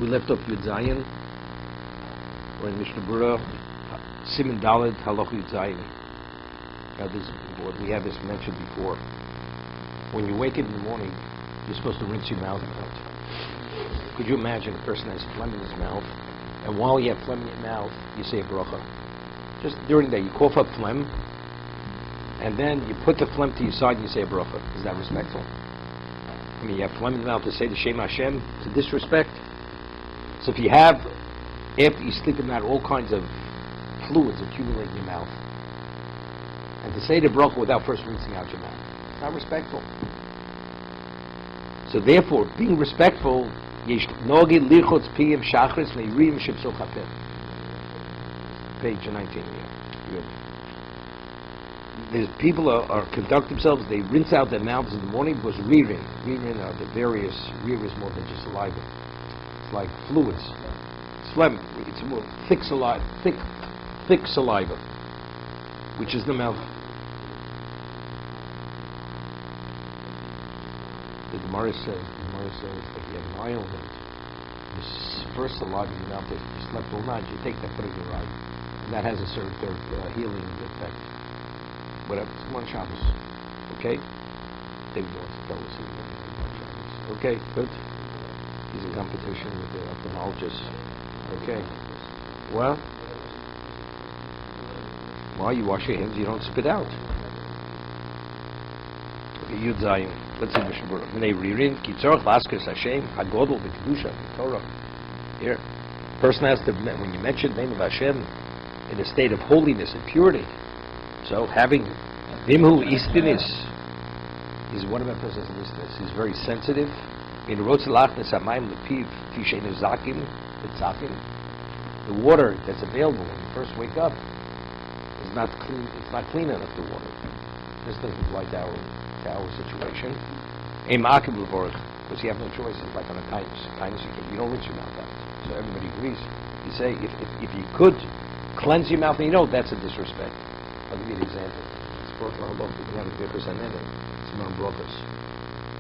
We left off Yud Zayin. We're in Mishna Berura Siman Daled Halacha Yud Zayin. Now, we had this mentioned before. When you wake up in the morning, you're supposed to rinse your mouth out. Could you imagine a person has phlegm in his mouth, and while you have phlegm in your mouth, you say a bracha? Just during the day, you cough up phlegm, and then you put the phlegm to your side and you say a bracha. Is that respectful? I mean, you have phlegm in the mouth to say the Shem Hashem to disrespect. So if you have, after you sleep at night, all kinds of fluids accumulate in your mouth, and to say the bracha without first rinsing out your mouth, it's not respectful. So therefore, being respectful, page 19 here. Good. There's people are conduct themselves, they rinse out their mouths in the morning because rearing are the various, rear is more than just saliva. It's like fluids. It's phlegm. It's more thick saliva, which is the mouth. The Gemara says that you have an oil the first saliva in your mouth, if you slept all night, you take that, put it in your eye, and that has a certain healing effect. Whatever, it's one Shabbos. Okay? David wants to tell us anything about Shabbos. Okay, good. He's in competition with the ophthalmologist. Okay. Well, while you wash your hands, you don't spit out. Okay, Yud Zayin. Let's see Mishna Berura. B'nei Ririn, Kitzorach, Laskes Hashem, Hagodol, V'Kedusha, Torah. Here, person has to, when you mention the name of Hashem, in a state of holiness and purity. So having Vimhu Istinis is one of my person's listeners. He's very sensitive. In Rotzalachnes Hamayim Lepiv Tishenu Zakim Zakim. The water that's available when you first wake up is not clean. It's not clean enough, the water. This doesn't apply to our situation. Because you have no choice. It's like on a kindness you don't rinse your mouth out. So everybody agrees. You say if you could cleanse your mouth, and you know that's a disrespect. I'll give you an example.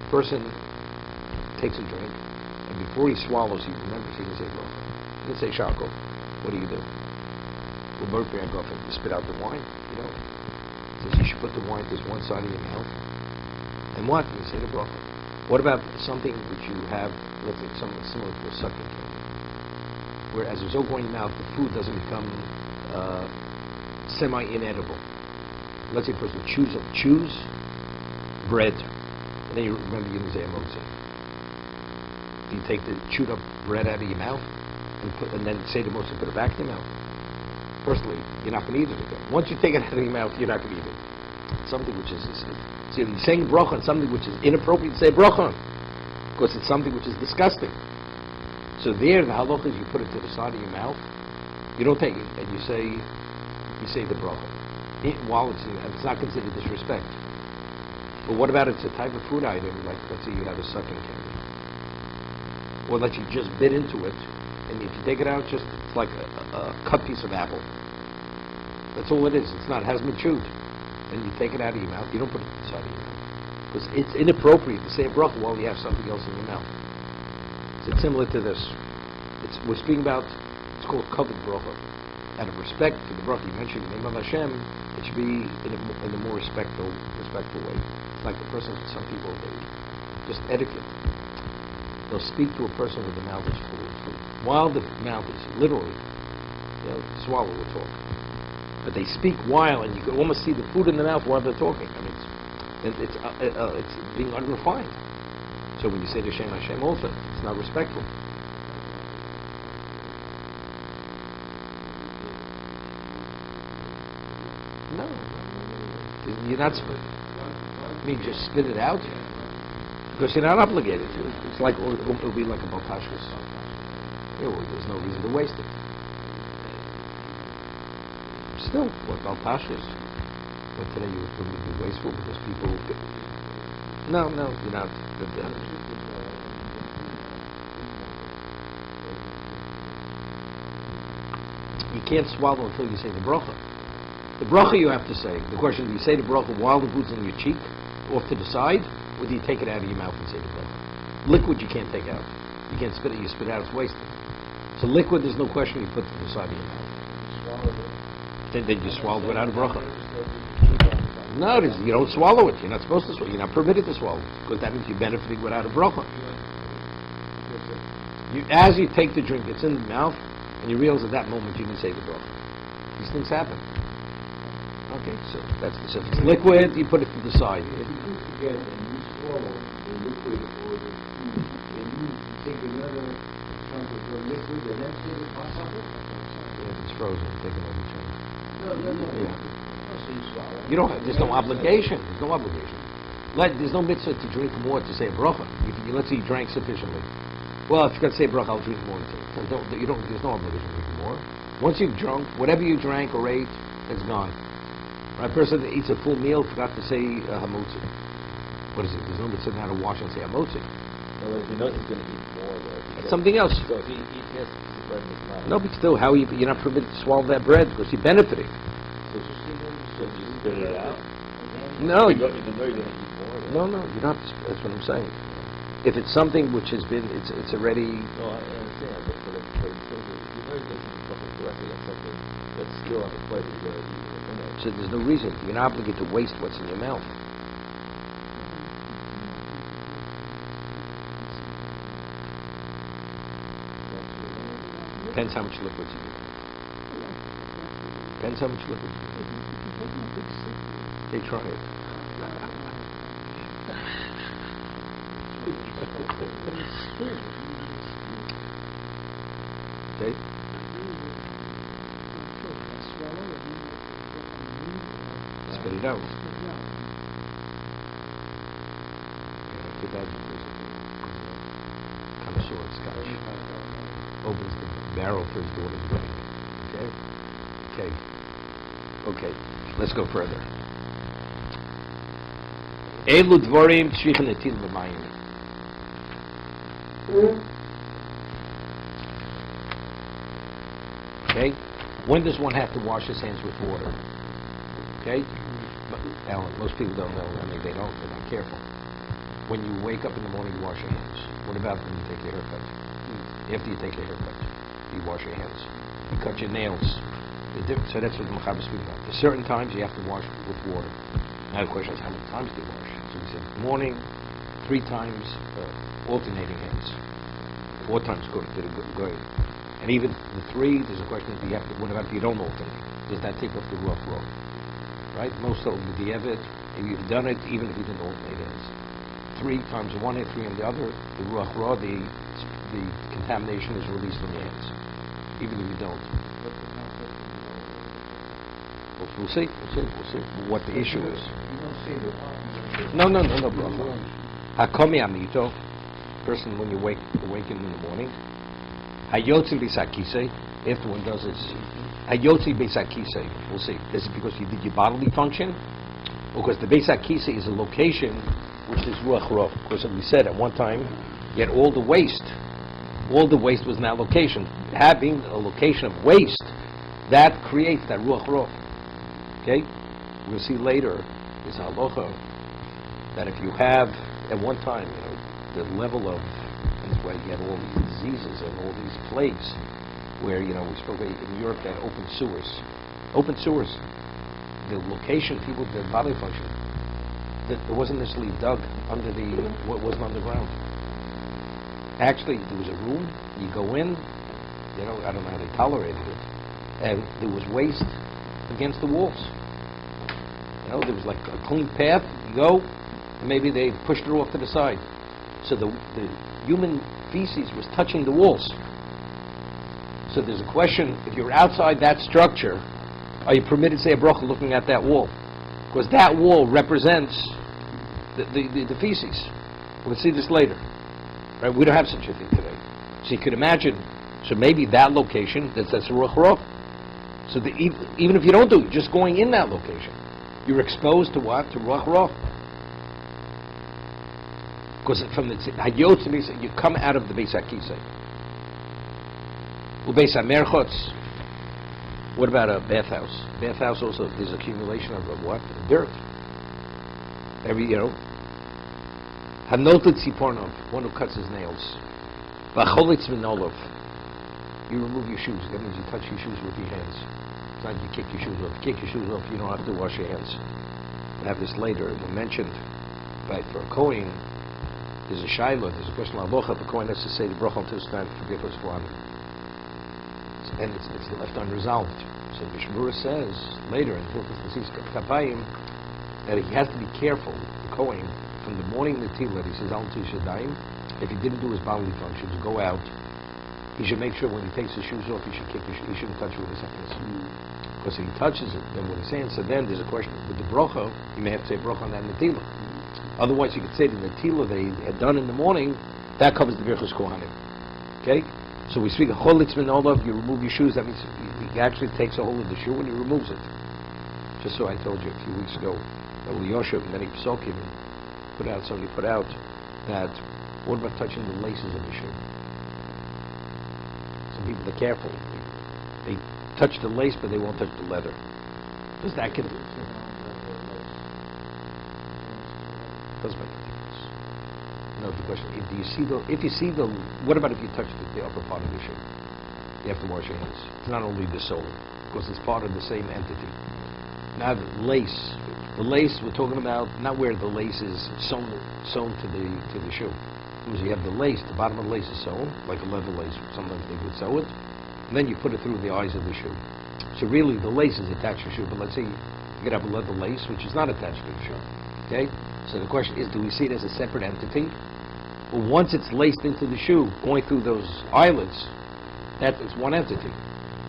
Person takes a drink, and before he swallows, he remembers he didn't say bracha. He didn't say shako. What do? The mercury I go you spit out the wine. You know, says you should put the wine to one side of your mouth. And what? You say the bracha. What about something which you have, let's say something similar to a sucking candy, where as it's going in your mouth, the food doesn't become semi-inedible. Let's say a person chews bread, and then you remember you didn't say emotzi. You take the chewed up bread out of your mouth, and then say the most and put it back in your mouth. Personally, you're not going to eat it again. Once you take it out of your mouth, you're not going to eat it. It's something which is, so you're saying bracha on something which is inappropriate to say bracha on, because it's something which is disgusting. So there, the halacha is you put it to the side of your mouth, you don't take it, and you say the bracha. While it's not considered disrespect. But what about it's a type of food item, like let's say you have a sucking candy, or that you just bit into it, and if you take it out, it's like a cut piece of apple. That's all it is. It hasn't been chewed. And you take it out of your mouth, you don't put it inside of your mouth. Because it's inappropriate to say a bracha while you have something else in your mouth. So it's similar to this. We're speaking about, it's called covered bracha. Out of respect for the bracha, you mentioned the name of Hashem, it should be in a more respectful way. It's like the person, some people, just etiquette. They'll speak to a person with the mouth is full of food. While the mouth is literally, swallow or talk. But they speak while, and you can almost see the food in the mouth while they're talking. I mean, it's being unrefined. So when you say the Shem Hashem also, it's not respectful. No, you're not. I mean, just spit it out because you're not obligated to. It's like it'll be like a parshas. Yeah, well, there's no reason to waste it. Still, what about parshas? But today you would be wasteful because people. No, you're not. You can't swallow until you say the bracha. The bracha you have to say. The question: do you say the bracha while the food's in your cheek, off to the side, or do you take it out of your mouth and say the bracha? Liquid you can't take out. You can't spit it. You spit it out. It's wasted. So liquid, there's no question you put it to the side of your mouth. Then you swallow it without a bracha. No, you don't swallow it. You're not supposed to swallow. You're not permitted to swallow it because that means you're benefiting without a bracha. As you take the drink, it's in the mouth, and you realize at that moment you didn't say the bracha. These things happen. Okay, so that's the difference. Liquid, you put it to the side. If you put together and you swallow the liquid or the food, and you take another chunk of the liquid and then say the possible? If it's frozen, take another chunk. No. Yeah. So you swallow. You don't. There's no obligation. There's no obligation. There's no mitzvah to drink more to say bracha. Let's say you drank sufficiently. Well, if you're going to say bracha, I'll drink more. There's no obligation to drink more. Once you've drunk, whatever you drank or ate, it's gone. Right? A person that eats a full meal forgot to say hamotzi. What is it? There's no mitzvah now to wash and say hamotzi. Well, if he knows he's going to eat more, It's something else. So if he eats yes, the bread in his mouth. No, but still, you're not permitted to swallow that bread because you're benefiting. So you spit it out? No, Even though you're going to eat more. no, you're not. That's what I'm saying. If it's something which has been, it's already. No, I understand, but if you know you're making something correctly on something that's still on the plate, you're going to eat it. So there's no reason. You're not obligated to waste what's in your mouth. Depends how much liquids you get. Depends how much liquids you get. They try it. Okay? Spit it out. Get that connoisseur of scotch. Opens the barrel for his daughter's wedding. Okay. Let's go further. Elu dvorim tzrichen netil b'mayim. Okay? When does one have to wash his hands with water? Okay? But, Alan, most people don't know. I mean, they're not careful. When you wake up in the morning, you wash your hands. What about when you take your haircut? After you take your haircut, you wash your hands. You cut your nails. So that's what the Mechaber is speaking about. There's certain times you have to wash with water. Now the question is, how many times do you wash? So we said morning, 3 times, alternating hands. 4 times good. Good. And even the 3, there's a question: do you have to? What about if you don't alternate? Does that take off the ruach ra? Right? Most of them, the evet, if you've done it, even if you didn't alternate hands. 3 times one and 3 on the other, the ruach ra, the contamination is released from your hands, even if you don't. We'll see what the issue is. No, brother. Hakomi amito, person when you awaken in the morning. Hayotzi bisakise, after one does it. Hayotzi bisakise, we'll see. Is it because you did your bodily function? Or because the bisakise is a location which is ruach ra? Because we said at one time, yet all the waste was in that location. Having a location of waste, that creates that ruach ra. Okay? We'll see later is halacha that if you have at one time, the level of, that's why you have all these diseases and all these plagues, where we spoke in Europe that open sewers, the location, people, their bodily function, that it wasn't necessarily dug under what wasn't underground. Actually, there was a room, you go in, I don't know how they tolerated it, and there was waste against the walls. There was like a clean path, you go, and maybe they pushed it off to the side. So the human feces was touching the walls. So there's a question, if you're outside that structure, are you permitted to say a bracha looking at that wall? Because that wall represents the feces. We'll see this later. Right? We don't have such a thing today. So you could imagine, so maybe that location, that's a ruach ra. So even if you don't do it, just going in that location, you're exposed to what? To ruach ra. Because from the hayot, you come out of the beis hakisei. Ubeis hamerchotz. What about a bathhouse? Bathhouse also, there's accumulation of what? Dirt. Hanotet tzipornov, one who cuts his nails. V'acholitz v'nolov. You remove your shoes. That means you touch your shoes with your hands. It's not you kick your shoes off. You kick your shoes off, you don't have to wash your hands. We'll have this later. We mentioned, right, for a Kohen, there's a Shiloh, there's a question of Aloha. The Kohen has to say the bracha until it's time to forgive us for and it's left unresolved. So Mishna Berura says later in Hilchos Nesis Kapayim that he has to be careful, the Kohen, from the morning the Tila, he says, Al Tishadayim, if he didn't do his bodily functions, go out, he should make sure when he takes his shoes off, he should kick his shoes, he shouldn't touch it with his hands. Because if he touches it, then what he's saying, so then there's a question, with the bracha, you may have to say bracha on that Netila. Otherwise you could say the Netila they had done in the morning, that covers the Birchus Kohanim. Okay? So we speak, Cholitz min olav, you remove your shoes, that means he actually takes a hold of the shoe and he removes it. Just so I told you a few weeks ago, that Yosha, many Pesokim, somebody put out, that what about touching the laces of the shoe? Some people are careful. They touch the lace, but they won't touch the leather. Does that doesn't make a difference. No, the question: if you see the, what about if you touch the upper part of the shoe? You have to wash your hands. It's not only the sole, because it's part of the same entity. Now the lace we're talking about, not where the lace is sewn to the shoe. Because you have the lace, the bottom of the lace is sewn, like a leather lace. Sometimes they would sew it, and then you put it through the eyes of the shoe. So really, the lace is attached to the shoe. But let's say you could have a leather lace which is not attached to the shoe. Okay. So the question is, do we see it as a separate entity? Well, once it's laced into the shoe, going through those eyelets, that is one entity.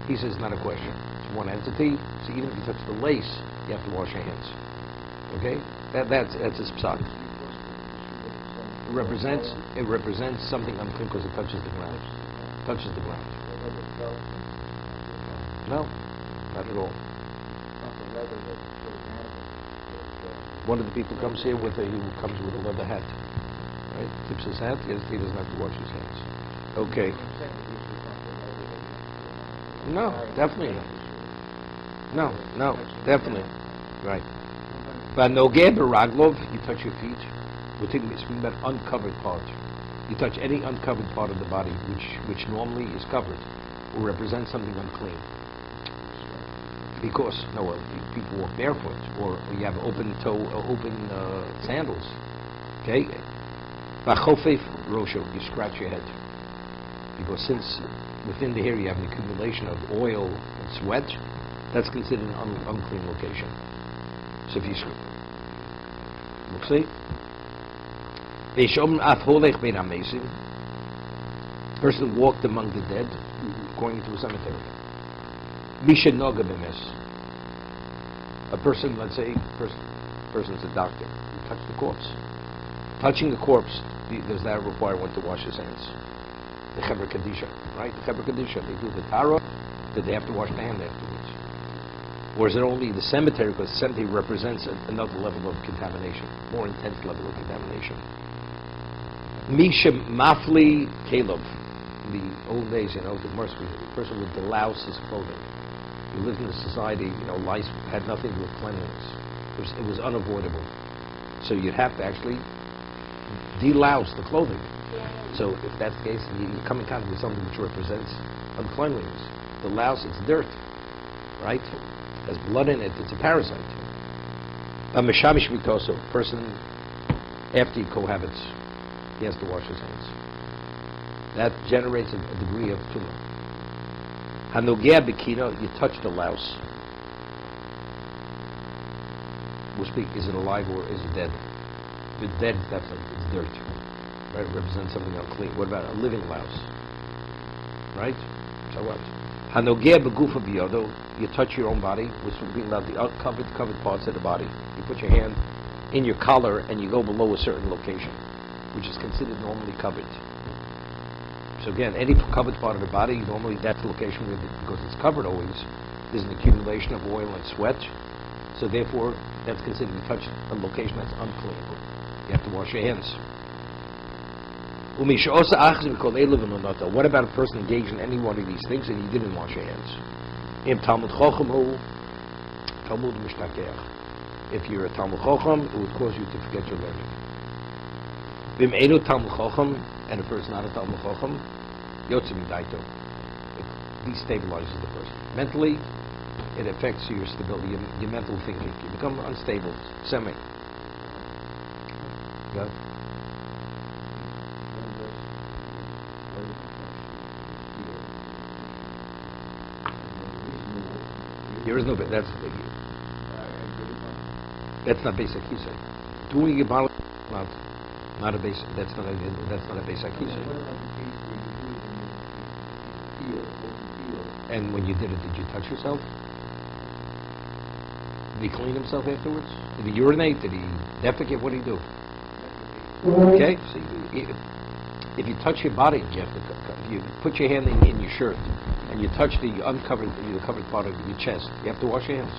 He says, not a question. It's one entity. So even if you touch the lace, you have to wash your hands. Okay? That's his psak. It represents something unclean because it touches the ground. Touches the ground. No, not at all. One of the people comes here he comes with a leather hat. Right? Tips his hat, he doesn't have to wash his hands. Okay. No, definitely not. No, definitely. Right. But no raglov, you touch your feet. We're talking about uncovered part. You touch any uncovered part of the body which normally is covered will represent something unclean. Because people walk barefoot, or you have open sandals. Okay? V'chofef rosho, you scratch your head. Because since within the hair you have an accumulation of oil and sweat, that's considered an unclean location. So if you we'll see. Person walked among the dead, going into a cemetery. Misha noga b'mes. A person, let's say, person's a doctor, who touched the corpse. Touching the corpse, does that require one to wash his hands? The Chevra Kadisha, right? The Chevra Kadisha, they do the Tara, that they have to wash their hand afterwards. Or is it only the cemetery, because the cemetery represents another level of contamination, more intense level of contamination. Misha Mafli Kalov. In the old days, the person would delouse his clothing. We lived in a society, lice had nothing to do with cleanliness. It was unavoidable. So you'd have to actually delouse the clothing. So if that's the case, you come in contact with something which represents uncleanliness. The louse, it's dirt, right? It has blood in it, it's a parasite. A meshamish mitoso, person, after he cohabits, he has to wash his hands. That generates a degree of tumah. Hanogea bikino, you touch the louse. We'll speak, is it alive or is it dead? If it's dead, it's dirt. Right? It represents something unclean. What about a living louse? Right? So what? Hanogea begufa biyodo, you touch your own body. We're speaking about the covered parts of the body. You put your hand in your collar and you go below a certain location, which is considered normally covered. So again, any covered part of the body, normally that's the location where, because it's covered always, there's an accumulation of oil and sweat. So therefore, that's considered to touch a location that's unclean. You have to wash your hands. What about a person engaged in any one of these things and you didn't wash your hands? If you're a Talmud Chacham, it would cause you to forget your learning. And a person not a Talmud Chacham, Yotzim Daito. It destabilizes the person. Mentally, it affects your stability, your mental thinking. You become unstable, semi. Good. There is no bit. That's the biggie. That's not basic kisei. Doing your body not a basic. That's not a basic kisei. And when you did it, did you touch yourself? Did he clean himself afterwards? Did he urinate? Did he defecate? What did he do? Okay. So if you touch your body, you have to. If you put your hand in your shirt and you touch the covered part of your chest, you have to wash your hands.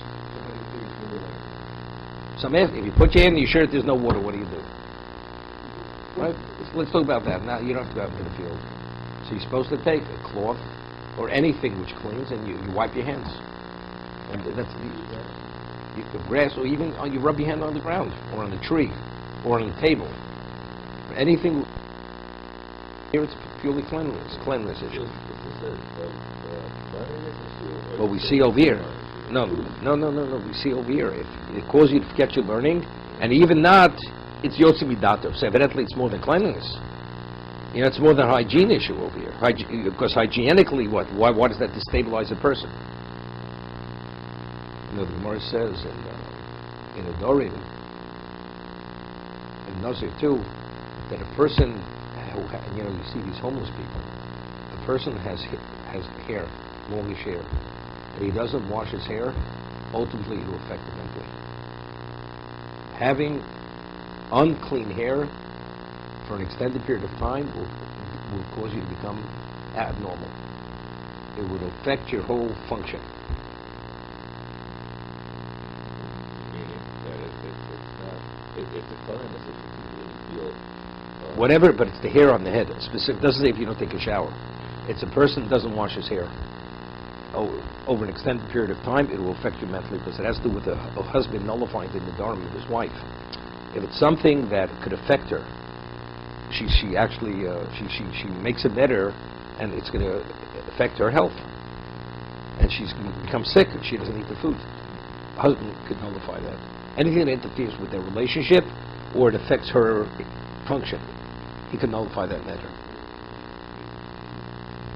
So if you put your hand in your shirt, there's no water. What do you do? Right? Let's talk about that. Now you don't have to go out into the field. So you're supposed to take a cloth or anything which cleans, and you wipe your hands. And that's you could grass, or even you rub your hand on the ground, or on the tree, or on the table. Anything. Here it's purely cleanliness issue. What we see over here. No. We see over here. If it causes you to forget your learning, and even not, it's yotzim midato. So evidently, it's more than cleanliness. You know, it's more than a hygiene issue over here. Because hygienically, why does that destabilize a person? You know, the Gemara says in Adorim, in Nazir too, that a person, you know, you see these homeless people. A person has hair, longish hair, and he doesn't wash his hair. Ultimately, it will affect him mentally. Having unclean hair for an extended period of time will cause you to become abnormal. It would affect your whole function. It's a cleanliness issue. You feel Whatever, but it's the hair on the head. Specific doesn't say if you don't take a shower. It's a person who doesn't wash his hair. Over an extended period of time, it will affect you mentally because it has to do with a husband nullifying the nidarim of his wife. If it's something that could affect her, she makes it better, and it's going to affect her health, and she's going to become sick if she doesn't eat the food. The husband could nullify that. Anything that interferes with their relationship or it affects her function, he can nullify that matter.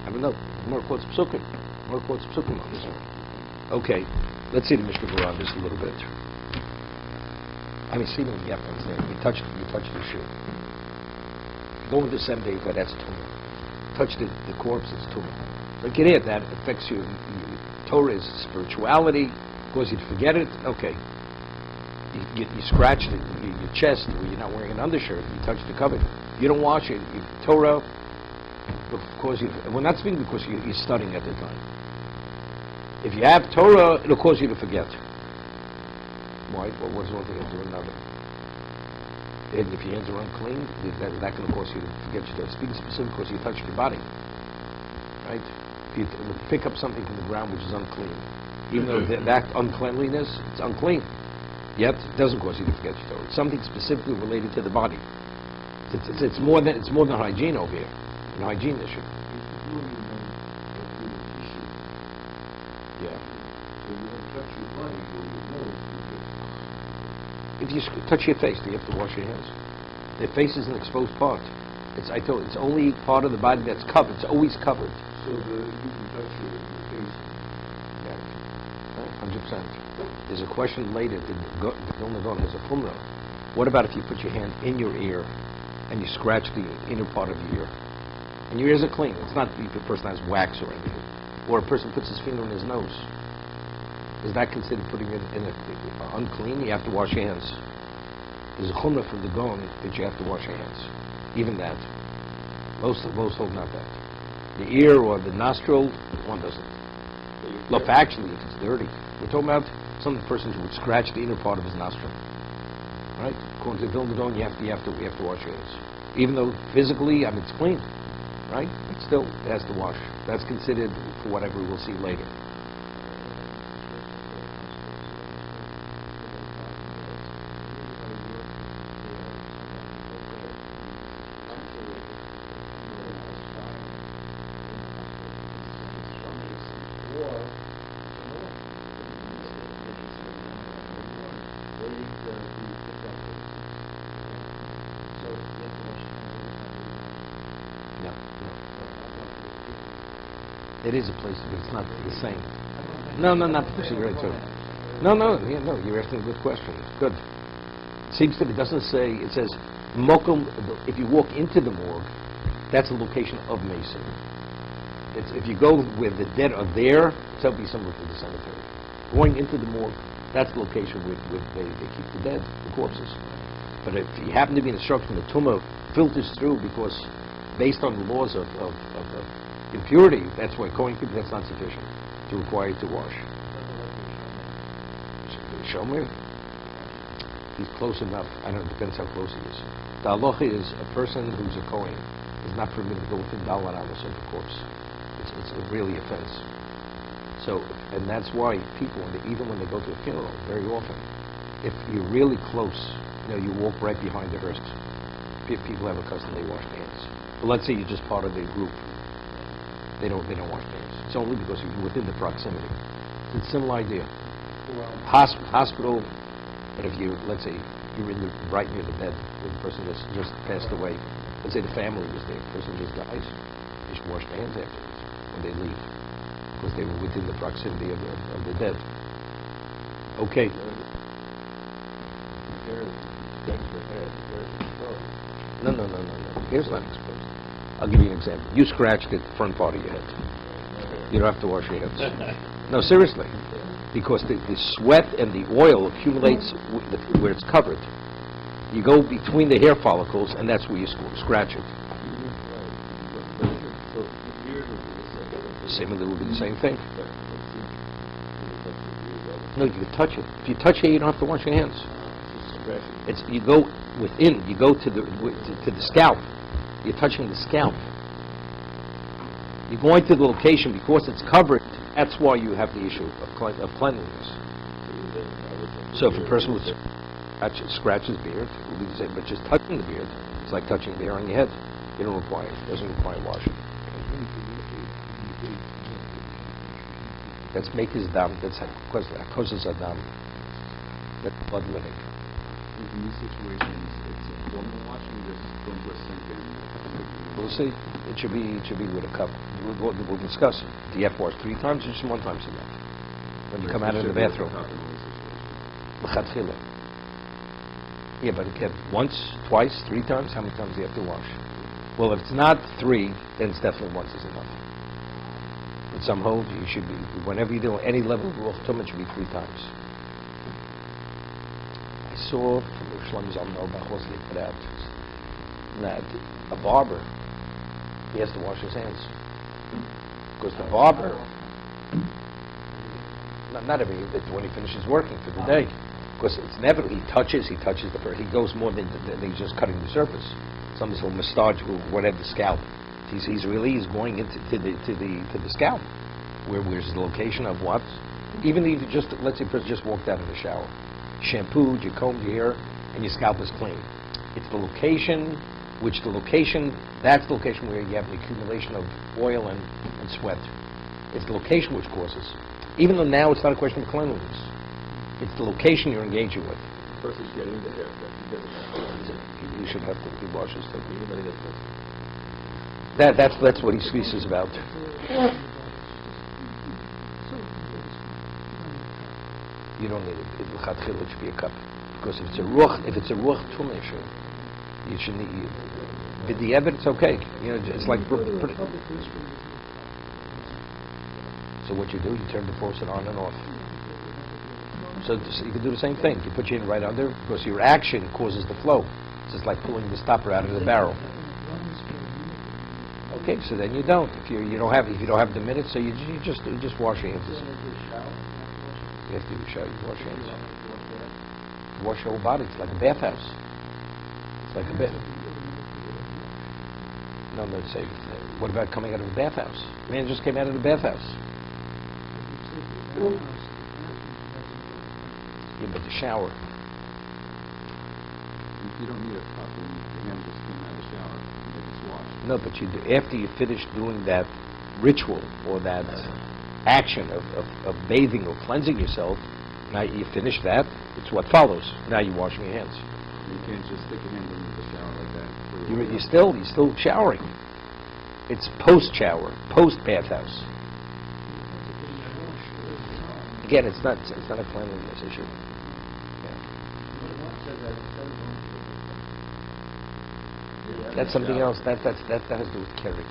I don't know. More quotes psukim. On this. Okay, let's see the Mishna Berura on this a little bit. I mean, see when you have things there. You touch the shoe. Go into 7 days, but that's tumor. Touch the corpse, it's tumor. But get it, that affects you. Torah is spirituality, cause you to forget it. Okay. You scratch your chest, or you're not wearing an undershirt, you touch the cover. You don't wash it, Torah, of course, we're not speaking because you're studying at the time. If you have Torah, it'll cause you to forget. Why? Well, what's one thing to do another? And if your hands are unclean, that's going to cause you to forget your Torah. Speaking specifically because you touched your body. Right? If you pick up something from the ground which is unclean, even though that uncleanliness, it's unclean, yet it doesn't cause you to forget your Torah. It's something specifically related to the body. It's more than hygiene over here. An hygiene issue. Yeah. If you touch your face, do you have to wash your hands? The face is an exposed part. It's only part of the body that's covered. It's always covered. So you can touch your face. Yeah. 100%. There's a question later. The Vilna Gaon has a chumrah. What about if you put your hand in your ear and you scratch the inner part of your ear? And your ears are clean. It's not if a person has wax or anything. Or a person puts his finger in his nose. Is that considered putting it in unclean? You have to wash your hands. There's a chumrah from the Gaon that you have to wash your hands. Even that. Most hold not that. The ear or the nostril, one doesn't. Look, actually, if it's dirty, we're talking about some person who would scratch the inner part of his nostril. Right? According to the Vilna Gaon, we have to wash your hands. Even though physically, it's clean. Right? But still, it has to wash. That's considered for whatever we will see later. It is a place, but it's not the same. No, not the place you're right too. No, you're asking a good question. Good. It seems to me, it doesn't say, it says, Mokum, if you walk into the morgue, that's the location of Mason. If you go where the dead are there, that'll be similar to the cemetery. Going into the morgue, that's the location where they keep the dead, the corpses. But if you happen to be in a structure and the tumor filters through because based on the laws of impurity, that's why going through, that's not sufficient to require you to wash. Show me. He's close enough. I don't know, it depends how close he is. The halacha is a person who's a Kohen is not permitted to go within dollar hours of the corpse. It's a really offense. So, and that's why people, even when they go to a funeral, very often, if you're really close, you walk right behind the hearse. People have a custom, they wash their hands. But let's say you're just part of a group. They don't wash their hands. It's only because you're within the proximity. It's a similar idea. Hospital, but if let's say you're right near the bed where the person just passed away, let's say the family was there, the person just dies, they should wash their hands afterwards when they leave, because they were within the proximity of the dead. Okay. No. Hair's not exposed. I'll give you an example. You scratched the front part of your head. You don't have to wash your hands. No, seriously. Because the sweat and the oil accumulates where it's covered. You go between the hair follicles, and that's where you scratch it. Similarly, it would be the same thing. No, you can touch it. If you touch it, you don't have to wash your hands. You go within. You go to the scalp. You're touching the scalp. You're going to the location because it's covered. That's why you have the issue of cleanliness. So if a person would scratch his beard, it would be the same. But just touching the beard, it's like touching the hair on your head. It doesn't require washing. That's make his dam. That's causes a dam. That's blood living. In these situations, it's a formal washing, just going to a sink and... We'll see. It should be with a cup. We'll discuss it. Do you have to wash 3 times or just 1 time enough? When you come out of the bathroom. Yeah, but again, once, twice, 3 times, how many times do you have to wash? Well, if it's not 3, then it's definitely once is enough. In some hold, you should be, whenever you do any level of ruach tumah, it should be 3 times. I saw from the Shlomo Zalman Auerbach, they put out that a barber, he has to wash his hands. Because the barber, not every, when he finishes working for the day, because it's never, he touches he goes more than just cutting the surface. Some will massage, whatever, the scalp. He's going into the scalp, where's the location of what? Even if you just, let's say, just walked out of the shower, shampooed, you combed your hair, and your scalp is clean. It's the location, that's the location where you have the accumulation of oil and sweat. It's the location which causes. Even though now it's not a question of cleanliness, it's the location you're engaging with. The person's getting the haircut. He doesn't. You should have to be washes too. Anybody that's what he speaks about. You don't need it. It should be a cup. Because if it's a ruach tumah issue, you should need. With the evidence, it's okay. It's like. So what you do, you turn the faucet on and off. So you can do the same thing. You put your hand right under, because your action causes the flow. It's just like pulling the stopper out of the barrel. Okay, so then you don't. If you don't have the minutes, so you just wash your hands. You have to shower. You wash your hands. Wash your whole body. It's like a bathhouse. It's like a bath. No, say. What about coming out of a bathhouse? The man just came out of the bathhouse. Yeah, but the shower. You don't need a cup when your hand just came out of the shower and it's washed. No, but after you finish doing that ritual or that action of bathing or cleansing yourself, now you finish that, it's what follows. Now you're washing your hands. You can't just stick your hand into the shower like that. You're still showering. It's post-shower, post-bathhouse. again, it's not a cleanliness issue. That's something else. That has to do with Kerry.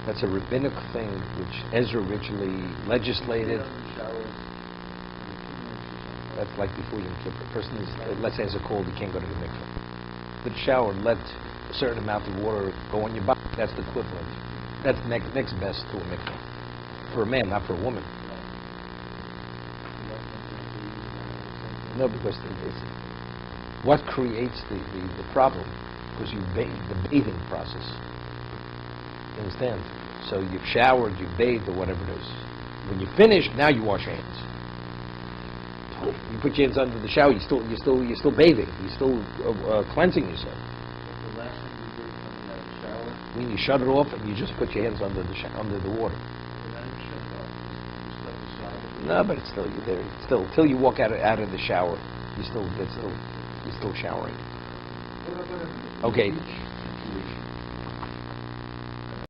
That's a rabbinic thing which Ezra originally legislated. That's like before Yom Kippur. A person is, let's say, has a cold, he can't go to the mikveh. But shower, let a certain amount of water go on your body. That's the equivalent. That's next best to a mikveh. For a man, not for a woman. No, because what creates the problem? Because you bathe, the bathing process. You understand? So you've showered, you've bathed, or whatever it is. When you finish, now you wash your hands. You put your hands under the shower. You're still bathing. You're still cleansing yourself. The last thing you do coming out of the shower. When you shut it off, and you just put your hands under the water. No, but it's still you're there. Still, till you walk out of the shower, you're still showering. Okay.